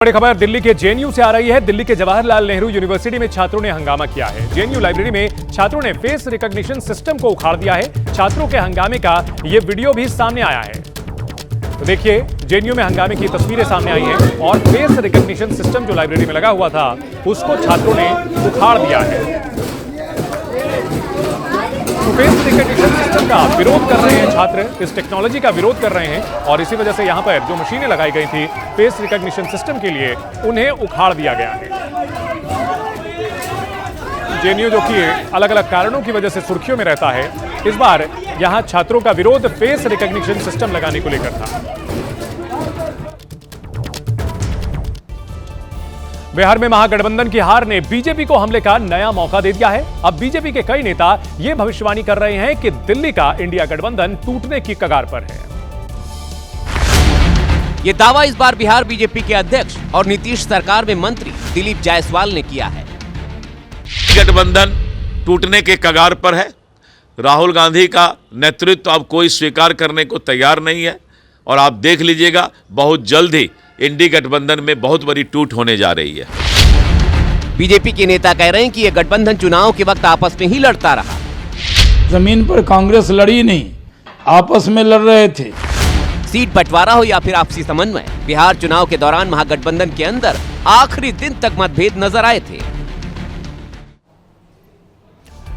बड़ी खबर दिल्ली के जेएनयू से आ रही है। दिल्ली के जवाहरलाल नेहरू यूनिवर्सिटी में छात्रों ने हंगामा किया है। जेएनयू लाइब्रेरी में छात्रों ने फेस रिकॉग्निशन सिस्टम को उखाड़ दिया है। छात्रों के हंगामे का ये वीडियो भी सामने आया है। तो देखिए, जेएनयू में हंगामे की तस्वीरें सामने आई हैं और फेस रिकॉग्निशन सिस्टम जो लाइब्रेरी में लगा हुआ था उसको छात्रों ने उखाड़ दिया है। फेस रिकॉग्निशन सिस्टम का विरोध कर रहे हैं छात्र, इस टेक्नोलॉजी का विरोध कर रहे हैं और इसी वजह से यहां पर जो मशीनें लगाई गई थी फेस रिकॉग्निशन सिस्टम के लिए उन्हें उखाड़ दिया गया है। जेएनयू जो कि अलग अलग कारणों की वजह से सुर्खियों में रहता है, इस बार यहां छात्रों का विरोध फेस रिकॉग्निशन सिस्टम लगाने को लेकर था। बिहार में महागठबंधन की हार ने बीजेपी को हमले का नया मौका दे दिया है। अब बीजेपी के कई नेता यह भविष्यवाणी कर रहे हैं कि दिल्ली का इंडिया गठबंधन टूटने की कगार पर है। यह दावा इस बार बिहार बीजेपी के अध्यक्ष और नीतीश सरकार में मंत्री दिलीप जायसवाल ने किया है। गठबंधन टूटने के कगार पर है। राहुल गांधी का नेतृत्व अब कोई स्वीकार करने को तैयार नहीं है और आप देख लीजिएगा बहुत जल्द ही इंडी गठबंधन में बहुत बड़ी टूट होने जा रही है। बीजेपी के नेता कह रहे हैं कि यह गठबंधन चुनाव के वक्त आपस में ही लड़ता रहा। जमीन पर कांग्रेस लड़ी नहीं, आपस में लड़ रहे थे। सीट बंटवारा हो या फिर आपसी समन्वय, बिहार चुनाव के दौरान महागठबंधन के अंदर आखिरी दिन तक मतभेद नजर आए थे।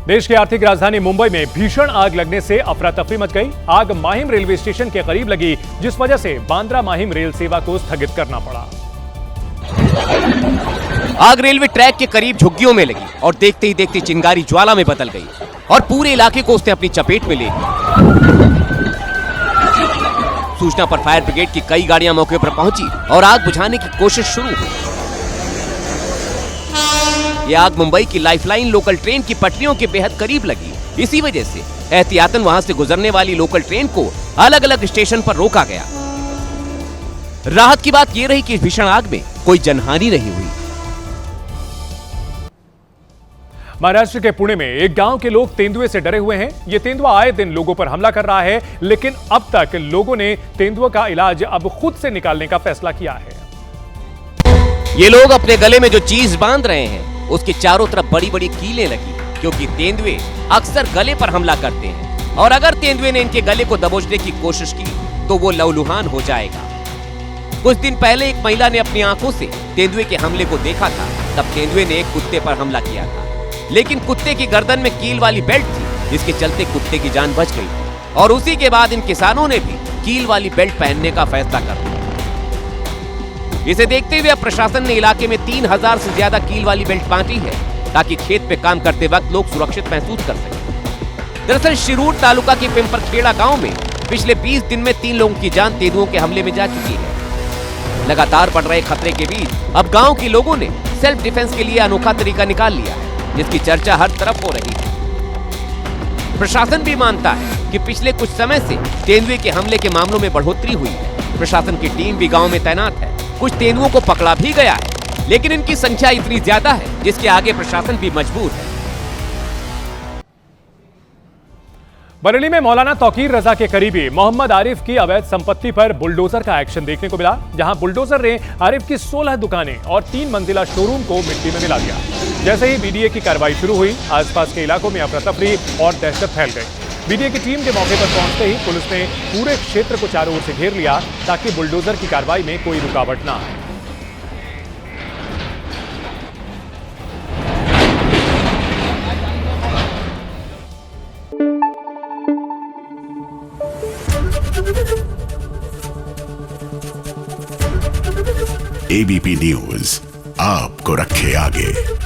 देश की आर्थिक राजधानी मुंबई में भीषण आग लगने से अफरा तफरी मच गई। आग माहिम रेलवे स्टेशन के करीब लगी, जिस वजह से बांद्रा माहिम रेल सेवा को स्थगित करना पड़ा। आग रेलवे ट्रैक के करीब झुग्गियों में लगी और देखते ही देखते चिंगारी ज्वाला में बदल गई और पूरे इलाके को उसने अपनी चपेट में ले लिया। सूचना पर फायर ब्रिगेड की कई गाड़ियां मौके पर पहुंची और आग बुझाने की कोशिश शुरू हुई। यह आग मुंबई की लाइफलाइन लोकल ट्रेन की पटरियों के बेहद करीब लगी। इसी वजह से एहतियातन वहां से गुजरने वाली लोकल ट्रेन को अलग अलग स्टेशन पर रोका गया। राहत की बात यह रही कि इस भीषण आग में कोई जनहानि नहीं हुई। महाराष्ट्र के पुणे में एक गांव के लोग तेंदुए से डरे हुए हैं। ये तेंदुआ आए दिन लोगों पर हमला कर रहा है, लेकिन अब तक लोगों ने तेंदुआ का इलाज अब खुद से निकालने का फैसला किया है। ये लोग अपने गले में जो चीज बांध रहे हैं उसके चारों तरफ बड़ी बड़ी कीलें लगी, क्योंकि तेंदुए अक्सर गले पर हमला करते हैं और अगर तेंदुए ने इनके गले को दबोचने की कोशिश की तो वो लहूलुहान हो जाएगा। कुछ दिन पहले एक महिला ने अपनी आंखों से तेंदुए के हमले को देखा था। तब तेंदुए ने एक कुत्ते पर हमला किया था, लेकिन कुत्ते की गर्दन में कील वाली बेल्ट थी, जिसके चलते कुत्ते की जान बच गई और उसी के बाद इन किसानों ने भी कील वाली बेल्ट पहनने का फैसला कर लिया। इसे देखते हुए अब प्रशासन ने इलाके में 3000 से ज्यादा कील वाली बेल्ट बांटी है, ताकि खेत में काम करते वक्त लोग सुरक्षित महसूस कर सकें। दरअसल शिरूर तालुका के पिंपरखेड़ा गांव में पिछले 20 दिन में 3 लोगों की जान तेंदुओं के हमले में जा चुकी है। लगातार बढ़ रहे खतरे के बीच अब गांव के लोगों ने सेल्फ डिफेंस के लिए अनोखा तरीका निकाल लिया है, जिसकी चर्चा हर तरफ हो रही है। प्रशासन भी मानता है कि पिछले कुछ समय से तेंदुए के हमले के मामलों में बढ़ोतरी हुई है। प्रशासन की टीम भी गाँव में तैनात है। कुछ तेंदुओं को पकड़ा भी गया है, लेकिन इनकी संख्या इतनी ज्यादा है जिसके आगे प्रशासन भी मजबूर है। बरेली में मौलाना तौकीर रजा के करीबी मोहम्मद आरिफ की अवैध संपत्ति पर बुलडोजर का एक्शन देखने को मिला, जहां बुलडोजर ने आरिफ की 16 दुकानें और 3 मंजिला शोरूम को मिट्टी में मिला दिया। जैसे ही बीडीए की कार्रवाई शुरू हुई, आसपास के इलाकों में अफरा तफरी और दहशत फैल गई। बीडीए की टीम के मौके पर पहुंचते ही पुलिस ने पूरे क्षेत्र को चारों ओर से घेर लिया, ताकि बुलडोजर की कार्रवाई में कोई रुकावट ना आए। एबीपी न्यूज आपको रखे आगे।